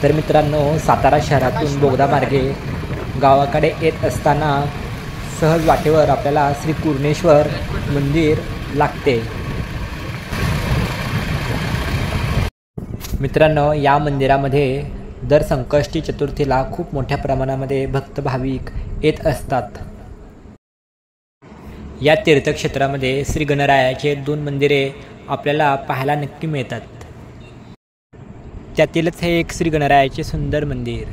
तर मित्रांनो, सातारा शहरातून बोगदा मार्गे गावाकडे येत असताना सहज वाटेवर आपल्याला श्री कुरणेश्वर मंदिर लागते। मित्रांनो, या मंदिरामध्ये दर संकष्टी चतुर्थीला खूप मोठ्या प्रमाणामध्ये भक्त भाविक येत असतात। या तीर्थक्षेत्रामध्ये श्री गणरायाचे 2 मंदिरे आपल्याला पाहायला नक्की मिळतात। त्यातीलच हे एक श्री गणरायाचे सुंदर मंदिर।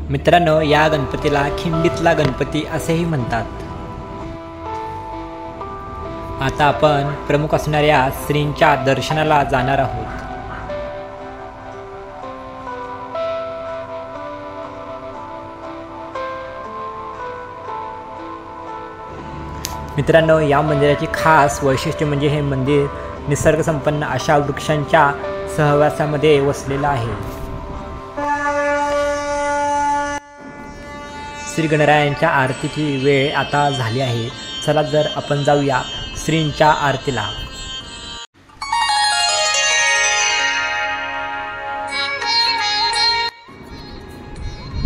मित्रांनो, या गणपतीला खिंडीतला गणपती असेही म्हणतात। आता आपण प्रमुख असणाऱ्या श्रींच्या दर्शनाला जाणार आहोत। मित्रांनो, या मंदिराची खास वैशिष्ट्य म्हणजे हे मंदिर निसर्गसंपन्न अशा वृक्षांच्या सहवासामध्ये वसलेलं आहे। श्री गणरायांच्या आरतीची वेळ आता झाली आहे। चला तर आपण जाऊया श्रींच्या आरतीला।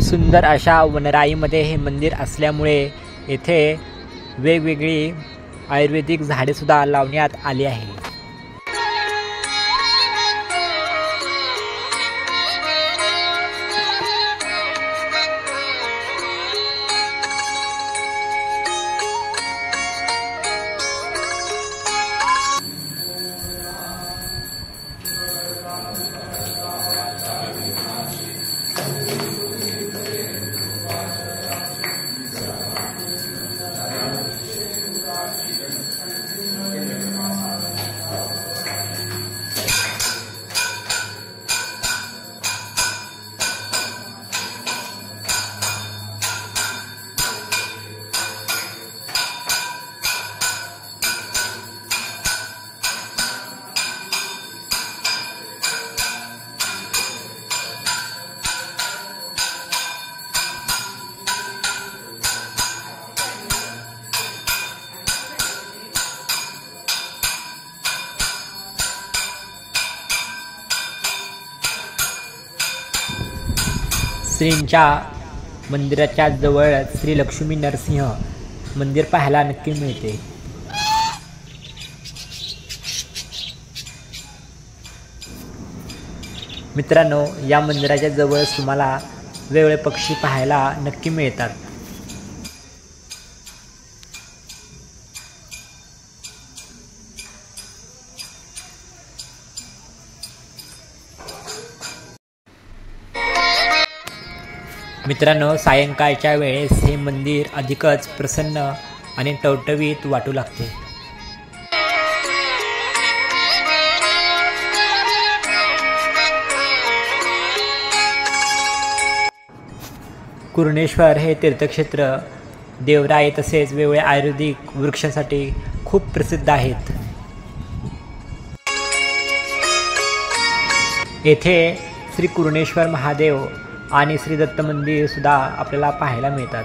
सुंदर अशा वनराईमध्ये हे मंदिर असल्यामुळे येथे वेगवेगळी आयुर्वेदिक झाडे सुद्धा लावण्यात आली आहे। श्रींच्या मंदिराच्या जवळ श्री लक्ष्मी नरसिंह मंदिर पाहायला नक्की मिळते। मित्रांनो, या मंदिराच्या जवळ तुम्हाला वेगवेगळे पक्षी पाहायला नक्की मिळतात। मित्रांनो, सायंकाळच्या वेळेस हे मंदिर अधिकच प्रसन्न आणि टवटवीत वाटू लागते। कुरणेश्वर हे तीर्थक्षेत्र देवराई तसेच वेगवेगळ्या आयुर्वेदिक वृक्षांसाठी खूप प्रसिद्ध आहेत। येथे श्री कुरणेश्वर महादेव आणि श्री दत्त मंदिर सुद्धा आपल्याला पाहायला मिळतात।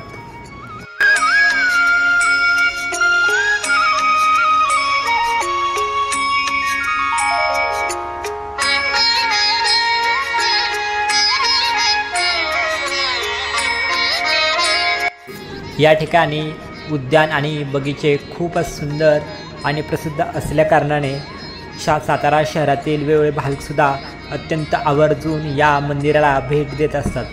या ठिकाणी उद्यान आणि बगीचे खूपच सुंदर आणि प्रसिद्ध असल्या कारणाने सातारा शहरातील वेगवेगळे भाविक सुद्धा अत्यंत आवर्जून या मंदिराला भेट देत असतात।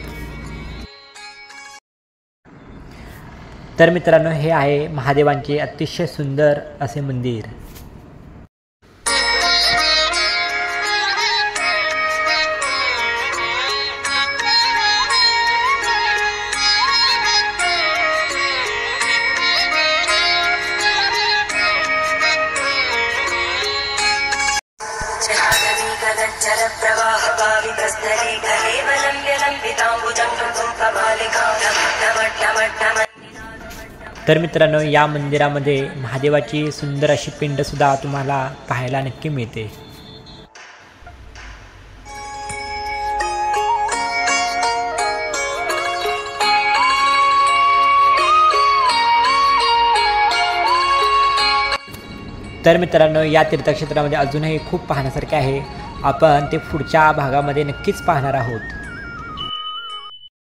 तर मित्रांनो, हे आहे महादेवांचे अतिशय सुंदर असे मंदिर। तर मित्रांनो, या मंदिरामध्ये महादेवाची सुंदर अशी पिंड सुद्धा तुम्हाला पाहायला नक्की मिळते। तर मित्रांनो, या तीर्थक्षेत्रामध्ये अजूनही खूप पाहण्यासारखे आहे. आपण ते पुढच्या भागामध्ये नक्कीच पाहणार आहोत.